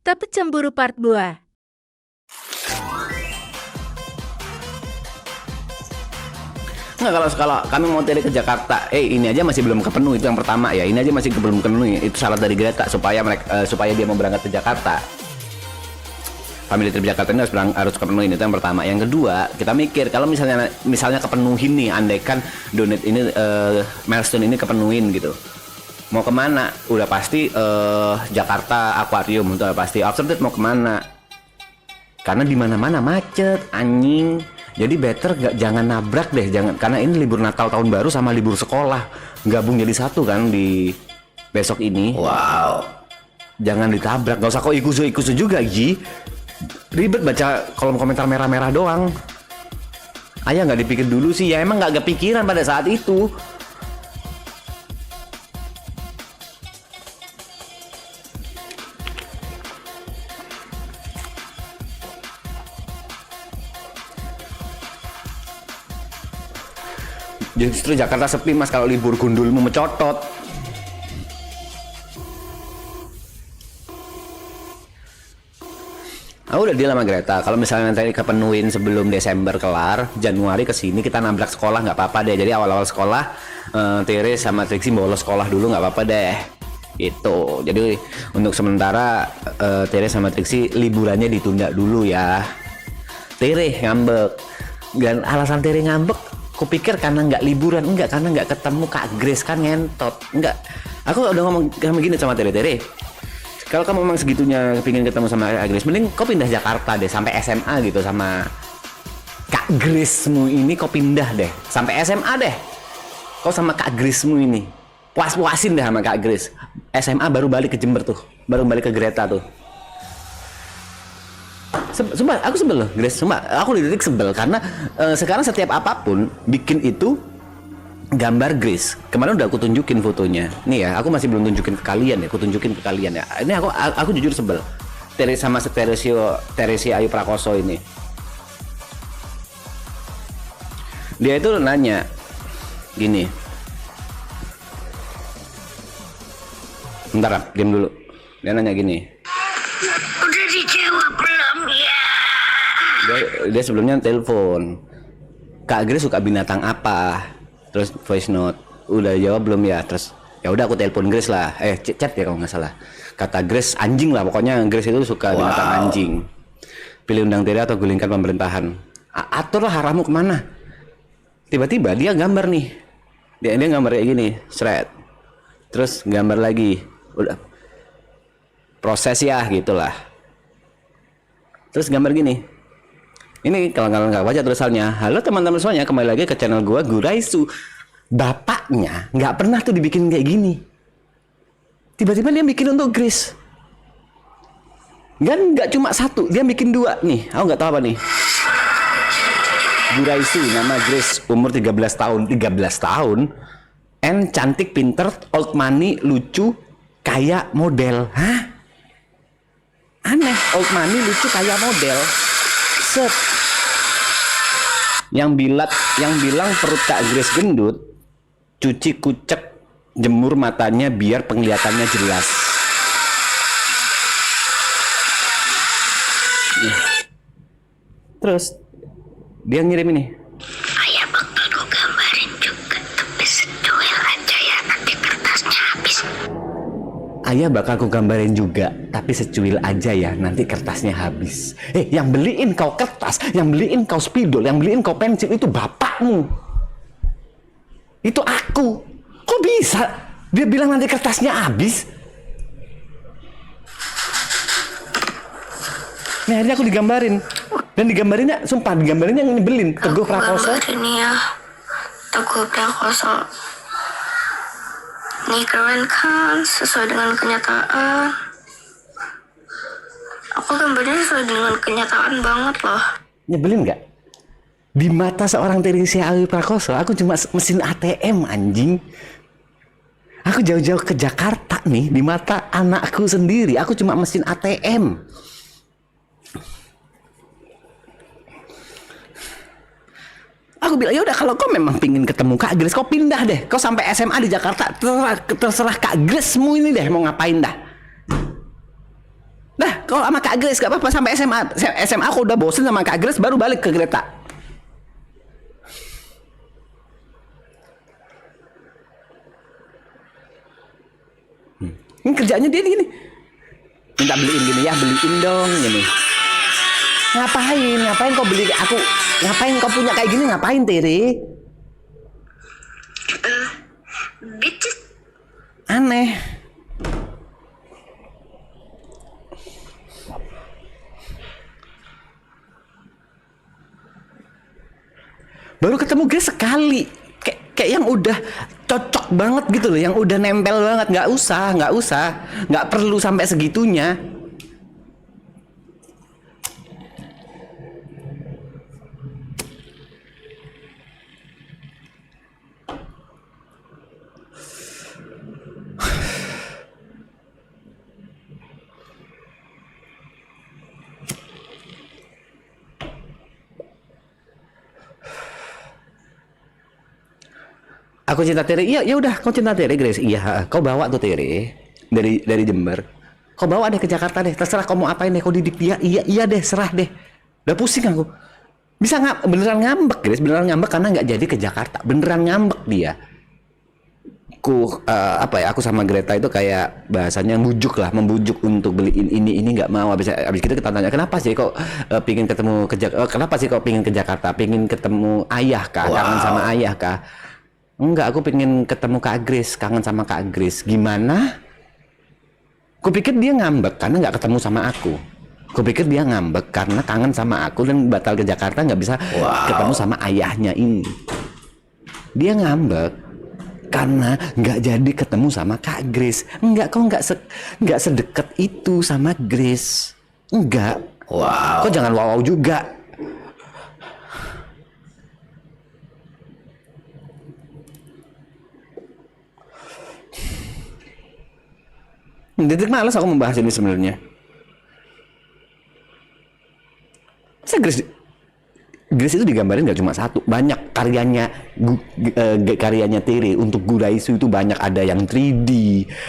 Tapi Cemburu Part 2. Nggak, kalau kami mau tele ke Jakarta, ini aja masih belum kepenuh, itu yang pertama ya. Ini aja masih belum kepenuh, itu syarat dari Greta supaya supaya dia mau berangkat ke Jakarta. Family trip Jakarta ini harus kepenuhin, itu yang pertama. Yang kedua, kita mikir kalau misalnya kepenuhin nih, andaikan donate ini milestone ini kepenuhin gitu. Mau kemana? Udah pasti Jakarta Aquarium, udah pasti. After that mau kemana? Karena di mana-mana macet, anjing. Jadi better jangan nabrak deh, karena ini libur Natal tahun baru sama libur sekolah gabung jadi satu kan di besok ini. Wow. Jangan ditabrak, gak usah kok ikusu juga, Ji. Ribet baca kolom komentar merah-merah doang. Ayah nggak dipikir dulu sih, ya emang nggak kepikiran pada saat itu. Justru Jakarta sepi mas kalau libur, gundulmu mencotot. Udah deal sama Greta. Kalau misalnya nanti kepenuhin sebelum Desember kelar, Januari kesini kita nabrak sekolah nggak apa-apa deh. Jadi awal-awal sekolah, Tere sama Trixie bolos sekolah dulu nggak apa-apa deh. Itu. Jadi untuk sementara Tere sama Trixie liburannya ditunda dulu ya. Tere ngambek. Dan alasan Tere ngambek, kupikir karena nggak liburan, enggak, karena nggak ketemu Kak Grace kan ngentot, enggak. Aku udah ngomong gini sama Tere, kalau kamu memang segitunya pingin ketemu sama Kak Grace, mending kau pindah Jakarta deh sampai SMA gitu sama Kak Grace-mu ini, kau pindah deh sampai SMA deh. Kau sama Kak Grace-mu ini puas-puasin deh sama Kak Grace. SMA baru balik ke Jember tuh, baru balik ke Greta tuh. Sumpah, aku sebel loh, Grace. Sumpah, aku di titik sebel karena sekarang setiap apapun bikin itu gambar Grace. Kemarin udah aku tunjukin fotonya. Nih ya, aku masih belum tunjukin ke kalian ya. Aku tunjukin ke kalian ya. Ini aku jujur sebel. Sama Teresia Ayu Prakoso ini. Dia itu nanya gini. Bentar, diam dulu. Dia nanya gini. Udah dijawab belum ya? Dia sebelumnya telepon, Kak Grace suka binatang apa, terus voice note, udah jawab belum ya? Terus ya udah aku telepon Grace lah, chat ya kalau nggak salah, kata Grace anjing lah, pokoknya Grace itu suka binatang anjing. Pilih undang Tere atau gulingkan pemerintahan, aturlah arahmu kemana. Tiba-tiba dia gambar nih, dia gambar kayak gini, shred, terus gambar lagi, udah proses ya gitulah. Terus gambar gini. Ini kalau kalian nggak baca tulisannya, halo teman-teman semuanya, kembali lagi ke channel gua Guraisu. Bapaknya nggak pernah tuh dibikin kayak gini. Tiba-tiba dia bikin untuk Grace. Dan nggak cuma satu, dia bikin dua nih. Aku nggak tahu apa nih. Guraisu, nama Grace, umur 13 tahun. 13 tahun. And cantik, pinter, old money, lucu, kaya, model. Hah? Aneh, old money, lucu, kaya, model. Set. Yang bilang perut Kak Grace gendut, cuci kucek, jemur matanya biar penglihatannya jelas. Terus dia ngirim ini. Ayah bakal gue gambarin juga, tapi secuil aja ya, nanti kertasnya habis. Ayah bakal aku gambarin juga, tapi secuil aja ya, nanti kertasnya habis. Yang beliin kau kertas, yang beliin kau spidol, yang beliin kau pensil itu bapakmu. Itu aku. Kok bisa? Dia bilang nanti kertasnya habis. Nih akhirnya aku digambarin. Dan digambarinnya, sumpah digambarinnya yang nyebelin. Teguh Prakoso. Gambarin ya, Teguh Prakoso. Nih keren kan, sesuai dengan kenyataan. Aku gambarnya sesuai dengan kenyataan banget loh. Nyebelin nggak? Di mata seorang Teresia Ayu Prakoso, aku cuma mesin ATM anjing. Aku jauh-jauh ke Jakarta nih, di mata anakku sendiri, aku cuma mesin ATM. Aku bilang ya udah, kalau kau memang pingin ketemu Kak Grace, kau pindah deh. Kau sampai SMA di Jakarta, terserah Kak Grace-mu ini deh mau ngapain dah. Dah, kalau sama Kak Grace gak apa-apa sampai SMA. SMA aku udah bosen sama Kak Grace baru balik ke Greta. Ini kerjanya dia gini. Minta beliin gini ya, beliin dong gini. Ngapain kau beli aku? Ngapain kau punya kayak gini? Ngapain Tere? Bitches. Aneh. Baru ketemu Grace sekali. Kayak yang udah cocok banget gitu loh, yang udah nempel banget. Nggak usah, nggak perlu sampai segitunya. Aku cinta Tere. Iya, ya udah, kau cinta Tere, Grace. Iya, kau bawa tuh Tere dari Jember. Kau bawa deh ke Jakarta deh. Terserah kau mau apain deh. Kau didik dia. Iya deh, serah deh. Udah pusing aku. Bisa nggak beneran ngambek, Grace? Beneran ngambek karena nggak jadi ke Jakarta. Beneran ngambek dia. Aku sama Greta itu kayak bahasanya membujuk untuk beliin ini nggak mau. Habis itu kita tanya kenapa sih kok pingin ketemu kenapa sih kok pingin ke Jakarta? Pingin ketemu ayah kah? Kangen sama ayah kah? Enggak, aku pengen ketemu Kak Grace, kangen sama Kak Grace. Gimana? Kupikir dia ngambek karena nggak ketemu sama aku. Kupikir dia ngambek karena kangen sama aku dan batal ke Jakarta nggak bisa ketemu sama ayahnya ini. Dia ngambek karena nggak jadi ketemu sama Kak Grace. Enggak, kok nggak sedekat itu sama Grace. Enggak. Kok jangan wow juga. Detik malas aku membahas ini sebenarnya. Grace itu digambarin nggak cuma satu, banyak karyanya Tere untuk Guraisu itu banyak. Ada yang 3D,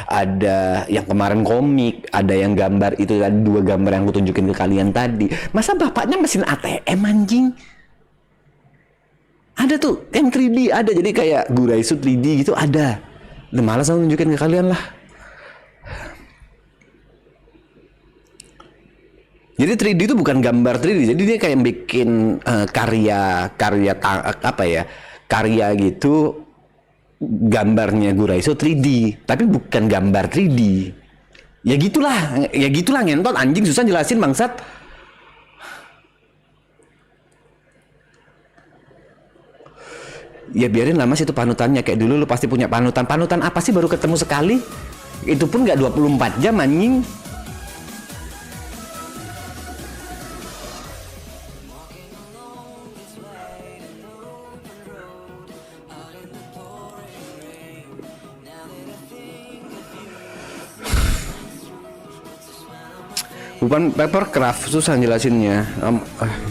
ada yang kemarin komik, ada yang gambar itu, ada 2 gambar yang aku tunjukin ke kalian tadi. Masa bapaknya mesin ATM anjing? Ada tuh yang 3D ada, jadi kayak Guraisu 3D gitu ada. Udah malas aku tunjukin ke kalian lah. Jadi 3D itu bukan gambar 3D, jadi dia kayak bikin karya gitu, gambarnya Guraiso 3D, tapi bukan gambar 3D. Ya gitulah ngentot anjing, susah jelasin bangsat. Ya biarin lah mas, itu panutannya kayak dulu lu pasti punya panutan apa sih baru ketemu sekali, itu pun nggak 24 jam anjing. Bukan papercraft, susah jelasinnya.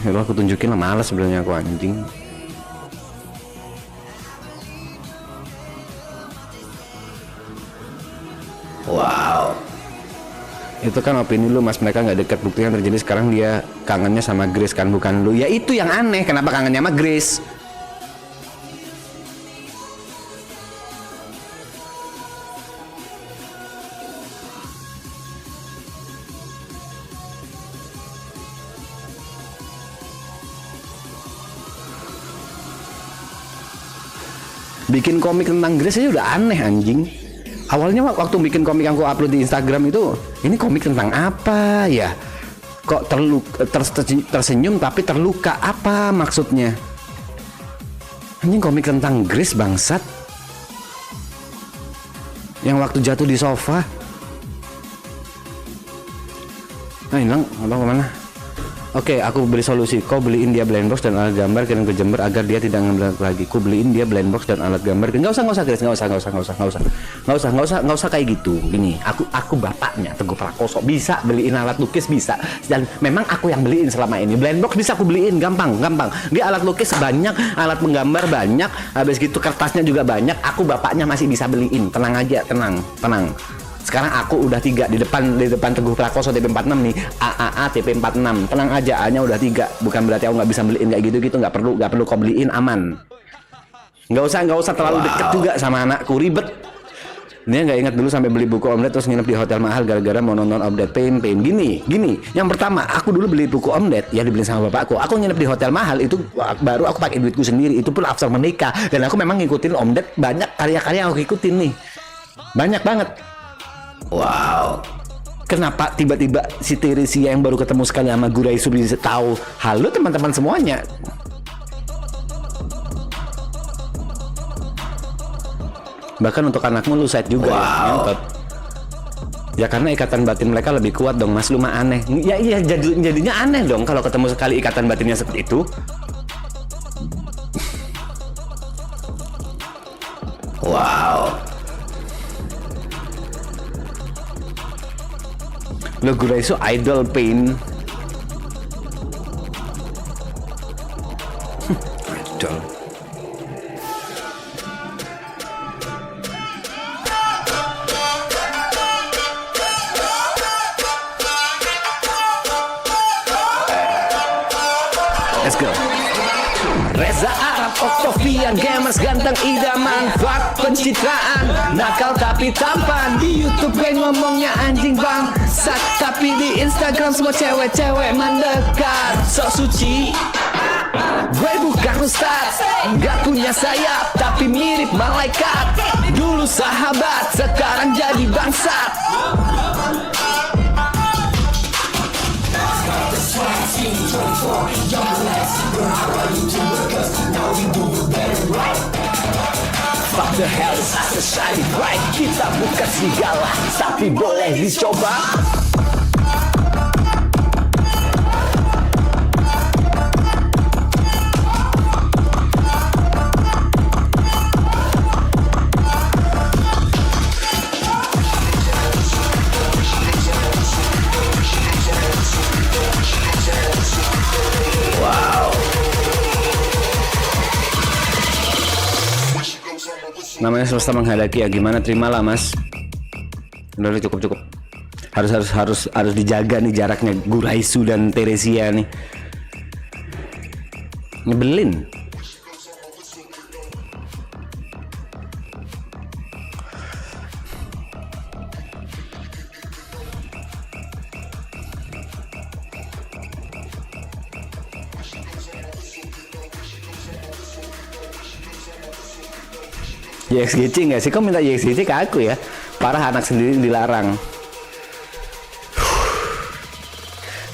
Ya aku tunjukin lah, malas sebenarnya aku anjing. Wow. Itu kan opini lu mas, mereka nggak dekat, buktinya terjadi sekarang dia kangennya sama Grace kan, bukan lu. Ya itu yang aneh, kenapa kangennya sama Grace? Bikin komik tentang Grace aja udah aneh anjing. Awalnya waktu bikin komik yang aku upload di Instagram itu, ini komik tentang apa ya? Kok tersenyum tapi terluka, apa maksudnya? Anjing, komik tentang Grace bangsat. Yang waktu jatuh di sofa. Nah hilang, abang kemana? Oke, aku beli solusi. Kau beliin dia blind box dan alat gambar, kirim ke Jember agar dia tidak ngambil lagi. Ku beliin dia blind box dan alat gambar. Nggak usah Grace, nggak usah kayak gitu. Gini, aku bapaknya Teguh Prakoso, bisa beliin alat lukis bisa. Dan memang aku yang beliin selama ini. Blind box bisa aku beliin, gampang. Dia alat lukis banyak, alat menggambar banyak, habis gitu kertasnya juga banyak. Aku bapaknya masih bisa beliin. Tenang aja, tenang. Sekarang aku udah 3 di depan Teguh Prakoso TP46 nih. AAA TP46. Tenang aja, A-nya udah 3. Bukan berarti aku nggak bisa beliin kayak gitu, nggak perlu kau beliin, aman. Nggak usah terlalu deket juga sama anakku, ribet. Dia nggak ingat dulu sampai beli buku Om Ded terus nginep di hotel mahal gara-gara mau nonton Om Ded. Pain. Gini. Yang pertama, aku dulu beli buku Om Ded ya dibeli sama bapakku. Aku nginep di hotel mahal itu baru aku pakai duitku sendiri. Itu pun after menikah. Dan aku memang ngikutin Om Ded, banyak karya-karya yang aku ikutin nih. Banyak banget. Wow. Kenapa tiba-tiba si Teresia yang baru ketemu sekali sama Guraisu bisa tahu? Halo teman-teman semuanya. Bahkan untuk anakmu lu set juga. Wow. Ya karena ikatan batin mereka lebih kuat dong mas. Lu mah aneh. Ya iya jadinya aneh dong kalau ketemu sekali ikatan batinnya seperti itu. Wow. Lo Guraisu idol Pain. Idol. Let's go. Reza Arab, Octavian, gamers ganteng idaman, fak pencitraan, nakal tapi tampan. Di YouTube gue ngomongnya anjing bangsat, tapi di Instagram semua cewek-cewek mendekat. Sok suci, gue bukan ustaz, nggak punya sayap tapi mirip malaikat. Dulu sahabat, sekarang jadi bangsat. Fuck the hell is us a shiny bright. Kita bukan serigala, tapi boleh dicoba. Namanya semesta menghadapi ya, gimana, terimalah mas. Udah cukup. Harus dijaga nih jaraknya Guraisu dan Teresia nih. Nyebelin. YXGC nggak sih? Kok minta YXGC ke aku ya? Parah, anak sendiri dilarang.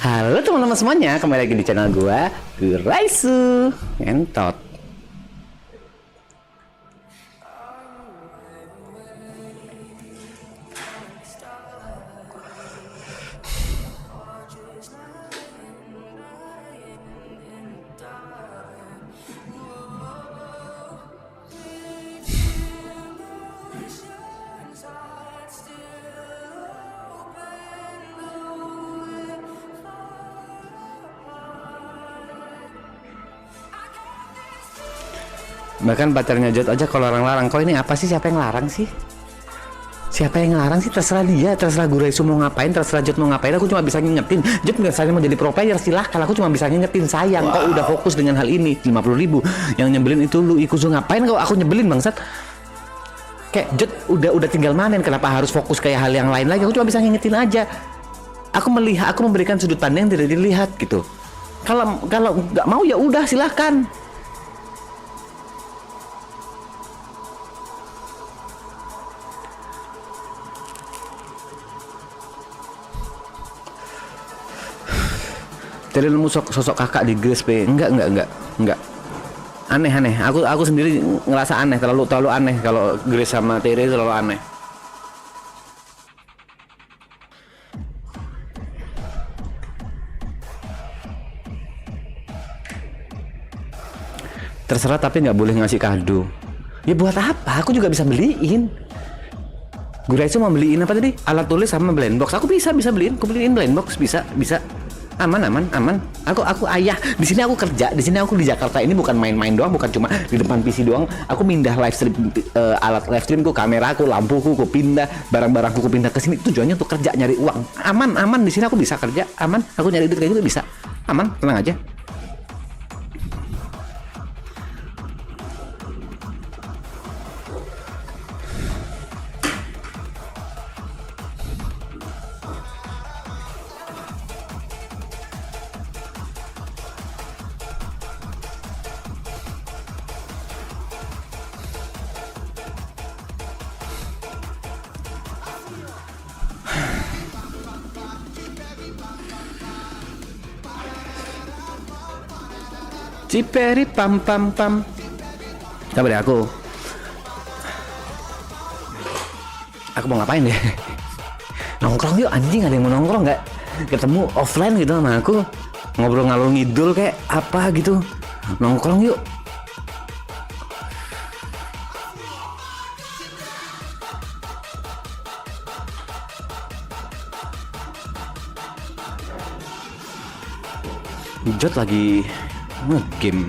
Halo teman-teman semuanya, kembali lagi di channel gua, Guraisu. Entot. Bahkan pacarnya Jod aja kalau larang-larang. Kok ini apa sih? Siapa yang larang sih? Siapa yang larang sih? Terserah dia, terserah Guraisu mau ngapain, terserah Jod mau ngapain. Aku cuma bisa ngingetin. Jod misalnya mau jadi pro player, silahkan. Aku cuma bisa ngingetin, sayang. Kau udah fokus dengan hal ini. 50.000. Yang nyebelin itu lu Ikuzu, ngapain kau aku nyebelin bangsat? Kayak Jod udah tinggal manen, kenapa harus fokus kayak hal yang lain lagi? Aku cuma bisa ngingetin aja. Aku memberikan sudut pandang yang tidak dilihat gitu. Kalau nggak mau ya udah silahkan. Terlalu sosok kakak di Grace P. Enggak. Aneh. Aku sendiri ngerasa aneh, terlalu aneh kalau Grace sama Tere, terlalu aneh. Terserah tapi nggak boleh ngasih kado. Ya buat apa? Aku juga bisa beliin. Guraisu mau beliin apa tadi? Alat tulis sama blend box. Aku bisa beliin. Aku beliin blend box bisa. Aman. Aku ayah. Di sini aku kerja. Di sini aku di Jakarta ini bukan main-main doang, bukan cuma di depan PC doang. Aku mindah live stream, alat live streamku, kameraku, lampuku, aku pindah, barang-barangku aku pindah ke sini. Tujuannya untuk kerja, nyari uang. Aman. Di sini aku bisa kerja, aman. Aku nyari duit kayak gitu bisa. Aman, tenang aja. Ciperi pam pam pam. Coba deh aku. Aku mau ngapain deh? Nongkrong yuk anjing, ada yang mau nongkrong nggak? Ketemu offline gitu sama aku, ngobrol ngalur ngidul kayak apa gitu. Nongkrong yuk. Jot lagi nge-game.